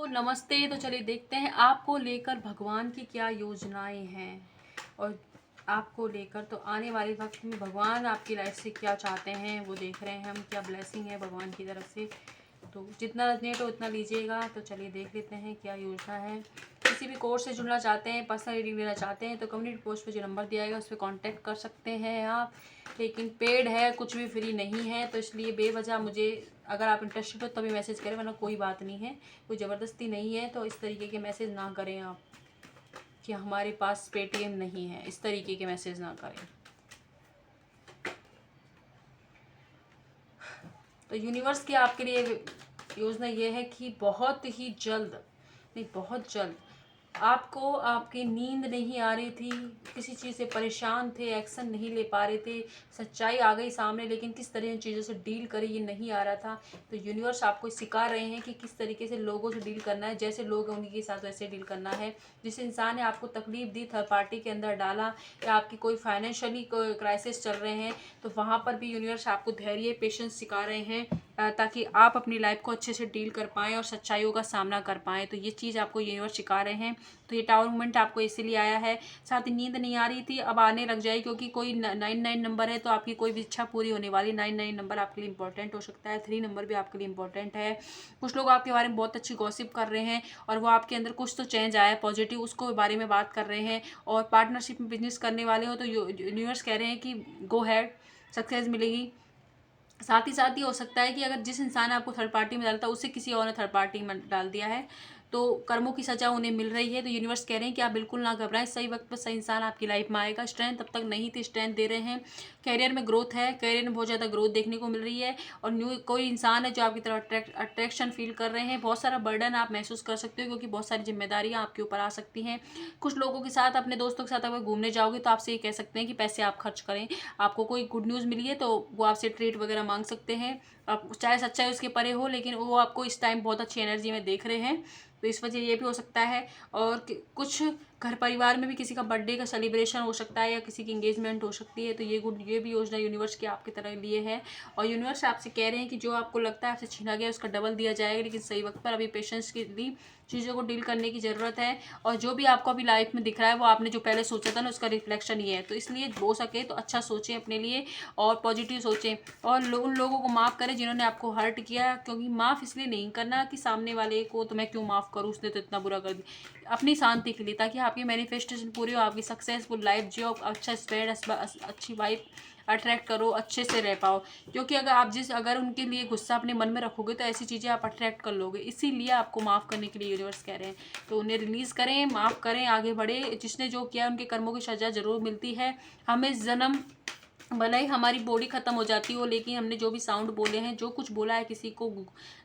तो नमस्ते। तो चलिए देखते हैं आपको लेकर भगवान की क्या योजनाएं हैं और आपको लेकर तो आने वाले वक्त में भगवान आपकी लाइफ से क्या चाहते हैं वो देख रहे हैं हम। क्या ब्लेसिंग है भगवान की तरफ से, तो जितना रेजनेट हो उतना लीजिएगा। तो चलिए देख लेते हैं क्या योजना है। किसी भी कोर्स से जुड़ना चाहते हैं, पर्सनल रीडिंग लेना चाहते हैं तो कम्युनिटी पोस्ट पे जो नंबर दिया गया उस पर कॉन्टैक्ट कर सकते हैं आप। लेकिन पेड है, कुछ भी फ्री नहीं है, तो इसलिए बेवजह मुझे अगर आप इंटरेस्टेड हो तभी मैसेज करें, वरना कोई बात नहीं है, कोई ज़बरदस्ती नहीं है। तो इस तरीके के मैसेज ना करें आप कि हमारे पास पेटीएम नहीं है, इस तरीके के मैसेज ना करें। तो यूनिवर्स की आपके लिए योजना ये है कि बहुत ही जल्द, नहीं बहुत जल्द, आपको आपकी नींद नहीं आ रही थी, किसी चीज़ से परेशान थे, एक्शन नहीं ले पा रहे थे, सच्चाई आ गई सामने लेकिन किस तरह इन चीज़ों से डील करें ये नहीं आ रहा था। तो यूनिवर्स आपको सिखा रहे हैं कि किस तरीके से लोगों से डील करना है, जैसे लोग हैं उनके साथ वैसे डील करना है। जिस इंसान ने आपको तकलीफ दी, थर्ड पार्टी के अंदर डाला, या आपकी कोई फाइनेंशियली कोई क्राइसिस चल रहे हैं, तो वहाँ पर भी यूनिवर्स आपको धैर्य, पेशेंस सिखा रहे हैं ताकि आप अपनी लाइफ को अच्छे से डील कर पाएँ और सच्चाइयों का सामना कर पाएँ। तो ये चीज़ आपको यूनिवर्स सिखा रहे हैं। तो ये टावर मूवमेंट आपको इसीलिए आया है। साथ ही नींद नहीं आ रही थी, अब आने लग जाए, क्योंकि कोई 99 नंबर है तो आपकी कोई भी इच्छा पूरी होने वाली। 99 नंबर आपके लिए इंपॉर्टेंट हो सकता है, 3 नंबर भी आपके लिए इंपॉर्टेंट है। कुछ लोग आपके बारे में बहुत अच्छी गॉसिप कर रहे हैं और वो आपके अंदर कुछ तो चेंज आया है पॉजिटिव, उसको बारे में बात कर रहे हैं। और पार्टनरशिप में बिजनेस करने वाले हो तो यूनिवर्स कह रहे हैं कि गो हैड, सक्सेस मिलेगी। साथ ही हो सकता है कि अगर जिस इंसान ने आपको थर्ड पार्टी में डालता है उसे किसी और ने थर्ड पार्टी में डाल दिया है, तो कर्मों की सजा उन्हें मिल रही है। तो यूनिवर्स कह रहे हैं कि आप बिल्कुल ना घबराएं, सही वक्त पर सही इंसान आपकी लाइफ में आएगा। स्ट्रेंथ तब तक नहीं थी, स्ट्रेंथ दे रहे हैं। कैरियर में ग्रोथ है, कैरियर में बहुत ज़्यादा ग्रोथ देखने को मिल रही है। और न्यू कोई इंसान है जो आपकी तरफ अट्रैक्शन फील कर रहे हैं। बहुत सारा बर्डन आप महसूस कर सकते हो, क्योंकि बहुत सारी जिम्मेदारियाँ आपके ऊपर आ सकती हैं। कुछ लोगों के साथ, अपने दोस्तों के साथ अगर घूमने जाओगे तो आपसे ये कह सकते हैं कि पैसे आप खर्च करें। आपको कोई गुड न्यूज़ मिली है तो वो आपसे ट्रीट वगैरह मांग सकते हैं। आप चाहे सच्चाई उसके परे हो, लेकिन वो आपको इस टाइम बहुत अच्छी एनर्जी में देख रहे हैं, तो इस वजह ये भी हो सकता है। और कुछ घर परिवार में भी किसी का बर्थडे का सेलिब्रेशन हो सकता है या किसी की एंगेजमेंट हो सकती है। तो ये भी योजना यूनिवर्स की आपकी तरह लिए है। और यूनिवर्स आपसे कह रहे हैं कि जो आपको लगता है आपसे छीना गया उसका डबल दिया जाएगा, लेकिन सही वक्त पर। अभी पेशेंस की लिए चीज़ों को डील करने की ज़रूरत है। और जो भी आपको अभी लाइफ में दिख रहा है वो आपने जो पहले सोचा था ना उसका रिफ्लेक्शन ही है। तो इसलिए हो सके तो अच्छा सोचें अपने लिए और पॉजिटिव सोचें। और उन लोगों को माफ़ करें जिन्होंने आपको हर्ट किया, क्योंकि माफ़ इसलिए नहीं करना कि सामने वाले को तो मैं क्यों माफ़ करूँ, उसने तो इतना बुरा कर दिया, अपनी शांति के लिए, ताकि आपकी मैनिफेस्टेशन पूरी हो, आपकी सक्सेसफुल लाइफ जियो, अच्छा स्पेड, अच्छी वाइफ अट्रैक्ट करो, अच्छे से रह पाओ। क्योंकि अगर उनके लिए गुस्सा अपने मन में रखोगे तो ऐसी चीज़ें आप अट्रैक्ट कर लोगे। इसीलिए आपको माफ़ करने के लिए यूनिवर्स कह रहे हैं। तो उन्हें रिलीज़ करें, माफ़ करें, आगे बढ़े। जिसने जो किया उनके कर्मों की सज़ा ज़रूर मिलती है। हमें जन्म, भले ही हमारी बॉडी ख़त्म हो जाती हो, लेकिन हमने जो भी साउंड बोले हैं, जो कुछ बोला है, किसी को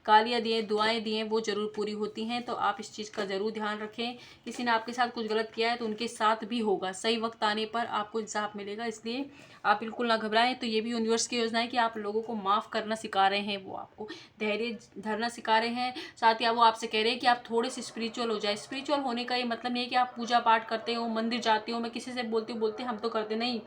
गालियाँ दी हैं, दुआएं दी हैं, वो ज़रूर पूरी होती हैं। तो आप इस चीज़ का ज़रूर ध्यान रखें। किसी ने आपके साथ कुछ गलत किया है तो उनके साथ भी होगा, सही वक्त आने पर आपको इंसाफ मिलेगा। इसलिए आप बिल्कुल ना घबराएं। तो ये भी यूनिवर्स की योजना है कि आप लोगों को माफ़ करना सिखा रहे हैं, वो आपको धैर्य धरना सिखा रहे हैं। साथ ही वो आपसे कह रहे हैं कि आप थोड़े से स्पिरिचुअल हो जाए। स्पिरिचुअल होने का ये मतलब नहीं है कि आप पूजा पाठ करते हो, मंदिर जाते हो। मैं किसी से बोलते हम तो करते नहीं।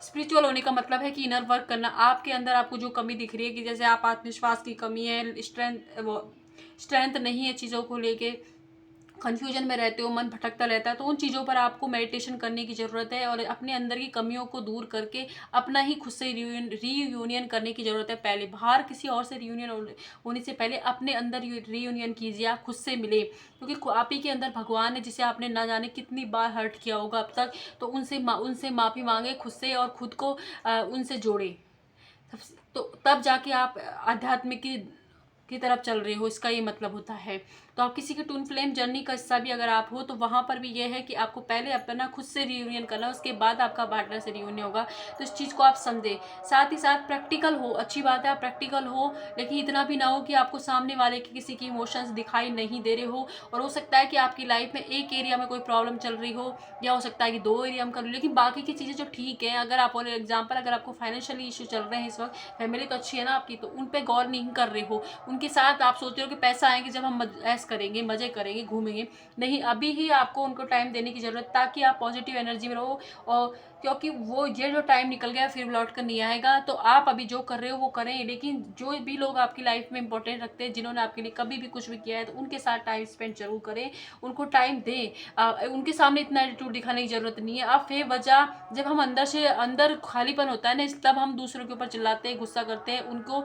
स्पिरिचुअल होने का मतलब है कि इनर वर्क करना। आपके अंदर आपको जो कमी दिख रही है, कि जैसे आप आत्मविश्वास की कमी है, स्ट्रेंथ नहीं है, चीज़ों को लेके कन्फ्यूजन में रहते हो, मन भटकता रहता है, तो उन चीज़ों पर आपको मेडिटेशन करने की ज़रूरत है। और अपने अंदर की कमियों को दूर करके अपना ही खुद से रीयूनियन करने की ज़रूरत है। पहले बाहर किसी और से रीयूनियन होने से पहले अपने अंदर रीयूनियन कीजिए, आप खुद से मिले। क्योंकि आप ही के अंदर भगवान है, जिसे आपने ना जाने कितनी बार हर्ट किया होगा अब तक। तो उनसे माफ़ी मांगे खुद से, और खुद को उनसे जोड़े। तो तब जाके आप आध्यात्मिक की तरफ चल रहे हो, इसका ये मतलब होता है। तो आप किसी की ट्विन फ्लेम जर्नी का हिस्सा भी अगर आप हो, तो वहाँ पर भी ये है कि आपको पहले अपना खुद से रियूनियन करना, उसके बाद आपका पार्टनर से रियूनियन होगा। तो इस चीज़ को आप समझें। साथ ही साथ प्रैक्टिकल हो, अच्छी बात है आप प्रैक्टिकल हो, लेकिन इतना भी ना हो कि आपको सामने वाले के किसी की इमोशंस दिखाई नहीं दे रहे हो। और हो सकता है कि आपकी लाइफ में एक एरिया में कोई प्रॉब्लम चल रही हो, या हो सकता है कि 2 एरिया में कर लो, लेकिन बाकी की चीज़ें जो ठीक है, अगर आप फॉर एग्जाम्पल अगर आपको फाइनेंशियली इशू चल रहे हैं इस वक्त, फैमिली तो अच्छी है ना आपकी, तो उन पर गौर नहीं कर रहे हो। उनके साथ आप सोच रहे हो कि पैसा आएंगे जब हम ऐश करेंगे, मजे करेंगे, घूमेंगे। नहीं, अभी ही आपको उनको टाइम देने की ज़रूरत, ताकि आप पॉजिटिव एनर्जी में रहो। और क्योंकि वो ये जो टाइम निकल गया फिर लौट कर नहीं आएगा। तो आप अभी जो कर रहे हो वो करें, लेकिन जो भी लोग आपकी लाइफ में इंपॉर्टेंट रखते हैं, जिन्होंने आपके लिए कभी भी कुछ भी किया है, तो उनके साथ टाइम स्पेंड जरूर करें, उनको टाइम दें। उनके सामने इतना एटीट्यूड दिखाने की जरूरत नहीं है। आप बेवजह, जब हम अंदर खालीपन होता है ना, तब हम दूसरों के ऊपर चिल्लाते हैं, गुस्सा करते हैं, उनको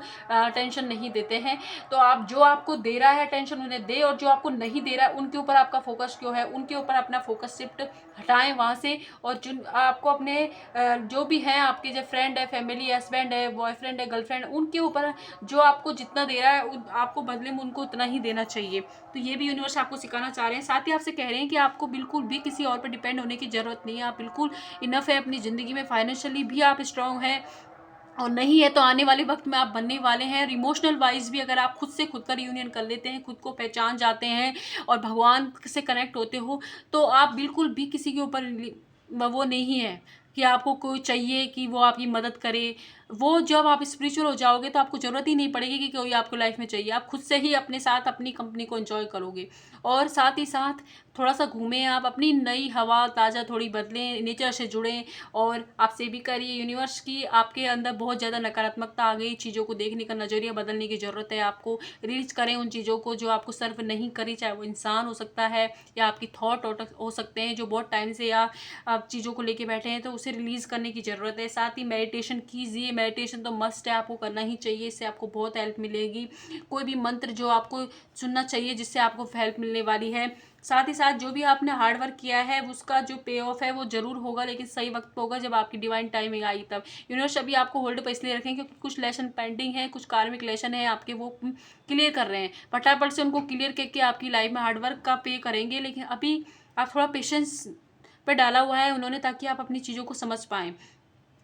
टेंशन नहीं देते हैं। तो आप जो आपको दे रहा है टेंशन उन्हें दे, और जो आपको नहीं दे रहा है उनके ऊपर आपका फोकस क्यों है, उनके ऊपर अपना फोकस शिफ्ट हटाएं वहाँ से। और जिन आपको अपने जो भी हैं आपके, जो फ्रेंड है, फैमिली, हस्बैंड है, बॉयफ्रेंड है, गर्लफ्रेंड, उनके ऊपर जो आपको जितना दे रहा है आपको बदले में उनको उतना ही देना चाहिए। तो ये भी यूनिवर्स आपको सिखाना चाह रहे हैं। साथ ही आपसे कह रहे हैं कि आपको बिल्कुल भी किसी और पर डिपेंड होने की जरूरत नहीं है। आप बिल्कुल इनफ है अपनी ज़िंदगी में, फाइनेंशियली भी आप स्ट्रांग हैं, और नहीं है तो आने वाले वक्त में आप बनने वाले हैं। इमोशनल वाइज भी अगर आप खुद से खुद का रियूनियन कर लेते हैं, खुद को पहचान जाते हैं और भगवान से कनेक्ट होते हो, तो आप बिल्कुल भी किसी के ऊपर वो नहीं है कि आपको कोई चाहिए कि वो आपकी मदद करे। वो जब आप स्पिरिचुअल हो जाओगे तो आपको ज़रूरत ही नहीं पड़ेगी कि कोई आपको लाइफ में चाहिए। आप खुद से ही अपने साथ अपनी कंपनी को एंजॉय करोगे। और साथ ही साथ थोड़ा सा घूमें, आप अपनी नई हवा ताज़ा थोड़ी बदलें, नेचर से जुड़ें। और आपसे भी करिए यूनिवर्स की आपके अंदर बहुत ज़्यादा नकारात्मकता आ गई, चीज़ों को देखने का नज़रिया बदलने की ज़रूरत है आपको। रिलीज करें उन चीज़ों को जो आपको सर्व नहीं करी, चाहे वो इंसान हो सकता है या आपकी थॉट हो सकते हैं जो बहुत टाइम से या आप चीज़ों को लेके बैठे हैं, तो उसे रिलीज़ करने की ज़रूरत है। साथ ही मेडिटेशन कीजिए, मेडिटेशन तो मस्ट है, आपको करना ही चाहिए, इससे आपको बहुत हेल्प मिलेगी। कोई भी मंत्र जो आपको सुनना चाहिए जिससे आपको हेल्प मिलने वाली है। साथ ही साथ जो भी आपने हार्ड वर्क किया है उसका जो पे ऑफ है वो जरूर होगा, लेकिन सही वक्त पे होगा, जब आपकी डिवाइन टाइमिंग आई तब। यूनिवर्स अभी आपको होल्ड पर इसलिए रखें क्योंकि कुछ लेसन पेंडिंग है, कुछ कार्मिक लेसन है आपके, वो क्लियर कर रहे हैं। फटाफट से उनको क्लियर करके आपकी लाइफ में हार्डवर्क का पे करेंगे, लेकिन अभी आप थोड़ा पेशेंस पे डाला हुआ है उन्होंने, ताकि आप अपनी चीज़ों को समझ पाएँ।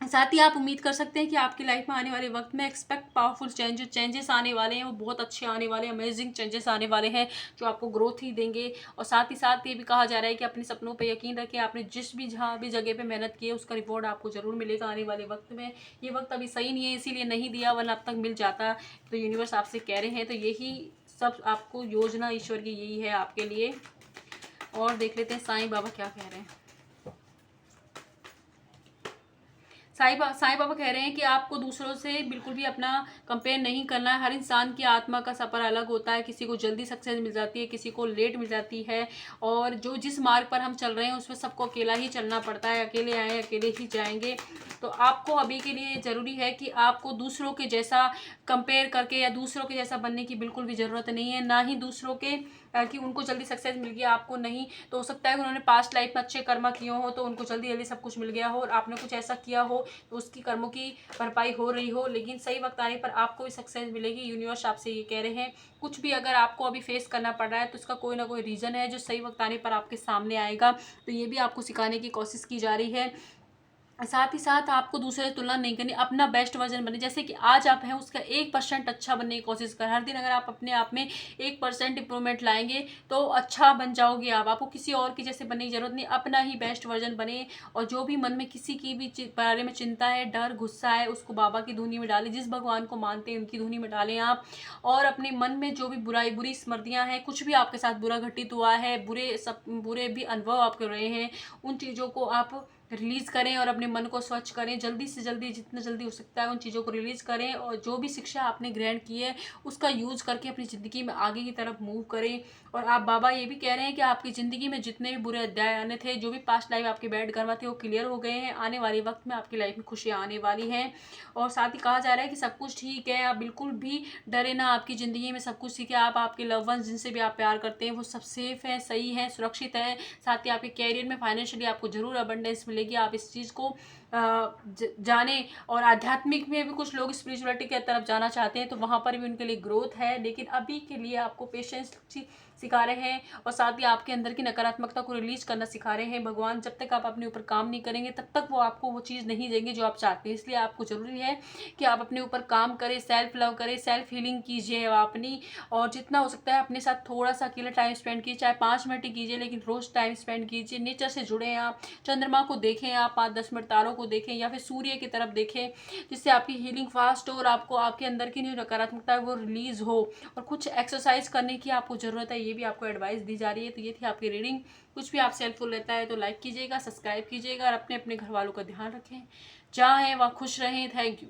साथ ही आप उम्मीद कर सकते हैं कि आपकी लाइफ में आने वाले वक्त में एक्सपेक्ट पावरफुल चेंजेस आने वाले हैं, वो बहुत अच्छे आने वाले हैं, अमेजिंग चेंजेस आने वाले हैं जो आपको ग्रोथ ही देंगे। और साथ ही साथ ये भी कहा जा रहा है कि अपने सपनों पे यकीन रखें, आपने जिस भी जहाँ भी जगह पे मेहनत की है उसका रिवॉर्ड आपको ज़रूर मिलेगा आने वाले वक्त में। ये वक्त अभी सही नहीं है इसीलिए नहीं दिया, वरना अब तक मिल जाता। तो यूनिवर्स आपसे कह रहे हैं, तो यही सब आपको योजना ईश्वर की यही है आपके लिए। और देख लेते हैं साईं बाबा क्या कह रहे हैं। साईं बाबा कह रहे हैं कि आपको दूसरों से बिल्कुल भी अपना कंपेयर नहीं करना है। हर इंसान की आत्मा का सफ़र अलग होता है, किसी को जल्दी सक्सेस मिल जाती है, किसी को लेट मिल जाती है। और जो जिस मार्ग पर हम चल रहे हैं उसमें सबको अकेला ही चलना पड़ता है, अकेले आए अकेले ही जाएंगे। तो आपको अभी के लिए ज़रूरी है कि आपको दूसरों के जैसा कंपेयर करके या दूसरों के जैसा बनने की बिल्कुल भी ज़रूरत नहीं है, ना ही दूसरों के कि उनको जल्दी सक्सेस मिल गया आपको नहीं। तो हो सकता है कि उन्होंने पास्ट लाइफ में अच्छे कर्म किए हो तो उनको जल्दी जल्दी सब कुछ मिल गया हो, और आपने कुछ ऐसा किया हो तो उसकी कर्मों की भरपाई हो रही हो, लेकिन सही वक्त आने पर आपको भी सक्सेस मिलेगी। यूनिवर्स आपसे ये कह रहे हैं, कुछ भी अगर आपको अभी फेस करना पड़ रहा है तो उसका कोई ना कोई रीज़न है जो सही वक्त आने पर आपके सामने आएगा। तो ये भी आपको सिखाने की कोशिश की जा रही है। साथ ही साथ आपको दूसरे से तुलना नहीं करनी, अपना बेस्ट वर्जन बने। जैसे कि आज आप हैं उसका 1% अच्छा बनने की कोशिश करें। हर दिन अगर आप अपने आप में 1% इंप्रूवमेंट लाएंगे तो अच्छा बन जाओगे आप। आपको किसी और की जैसे बनने की जरूरत नहीं, अपना ही बेस्ट वर्जन बने। और जो भी मन में किसी की भी बारे में चिंता है, डर, गुस्सा है, उसको बाबा की धुनी में डालें। जिस भगवान को मानते हैं उनकी धुनी में डालें आप। और अपने मन में जो भी बुरी स्मृतियाँ हैं, कुछ भी आपके साथ बुरा घटित हुआ है, बुरे भी अनुभव आप कर रहे हैं, उन चीज़ों को आप रिलीज़ करें और अपने मन को स्वच्छ करें। जल्दी से जल्दी, जितना जल्दी हो सकता है उन चीज़ों को रिलीज़ करें। और जो भी शिक्षा आपने ग्रहण की है उसका यूज़ करके अपनी ज़िंदगी में आगे की तरफ मूव करें। और आप बाबा ये भी कह रहे हैं कि आपकी ज़िंदगी में जितने भी बुरे अध्याय आने थे, जो भी पास्ट लाइफ आपके बैड कर्मा थे, वो क्लियर हो गए हैं। आने वाले वक्त में आपकी लाइफ में खुशियाँ आने वाली हैं। और साथ ही कहा जा रहा है कि सब कुछ ठीक है, आप बिल्कुल भी डरे ना, आपकी ज़िंदगी में सब कुछ ठीक है। आप, आपके लव वंस जिनसे भी आप प्यार करते हैं वो सब सेफ है, सही है, सुरक्षित है। साथ ही आपके कैरियर में फाइनेंशियली आपको ज़रूर अबंडेंस मिलेगी। आप इस चीज़ को जाने। और आध्यात्मिक में भी कुछ लोग स्पिरिचुअलिटी की तरफ जाना चाहते हैं तो वहाँ पर भी उनके लिए ग्रोथ है, लेकिन अभी के लिए आपको पेशेंस सिखा रहे हैं। और साथ ही आपके अंदर की नकारात्मकता को रिलीज करना सिखा रहे हैं भगवान। जब तक आप अपने ऊपर काम नहीं करेंगे तब तक वो आपको वो चीज़ नहीं देंगे जो आप चाहते हैं। इसलिए आपको ज़रूरी है कि आप अपने ऊपर काम करें, सेल्फ लव करें, सेल्फ हीलिंग कीजिए अपनी। और जितना हो सकता है अपने साथ थोड़ा सा अकेला टाइम स्पेंड कीजिए, चाहे 5 मिनट ही कीजिए, लेकिन रोज़ टाइम स्पेंड कीजिए। नेचर से जुड़े आप, चंद्रमा को देखें, आप 5-10 मिनट तारों को देखें या फिर सूर्य की तरफ देखें, जिससे आपकी हीलिंग फास्ट हो और आपको आपके अंदर की जो नकारात्मकता है वो रिलीज़ हो। और कुछ एक्सरसाइज करने की आपको ज़रूरत है, ये भी आपको एडवाइस दी जा रही है। तो ये थी आपकी रीडिंग। कुछ भी आपसे हेल्पफुल रहता है तो लाइक कीजिएगा, सब्सक्राइब कीजिएगा और अपने अपने घर वालों का ध्यान रखें। जहाँ हैं वहाँ खुश रहें। Thank you.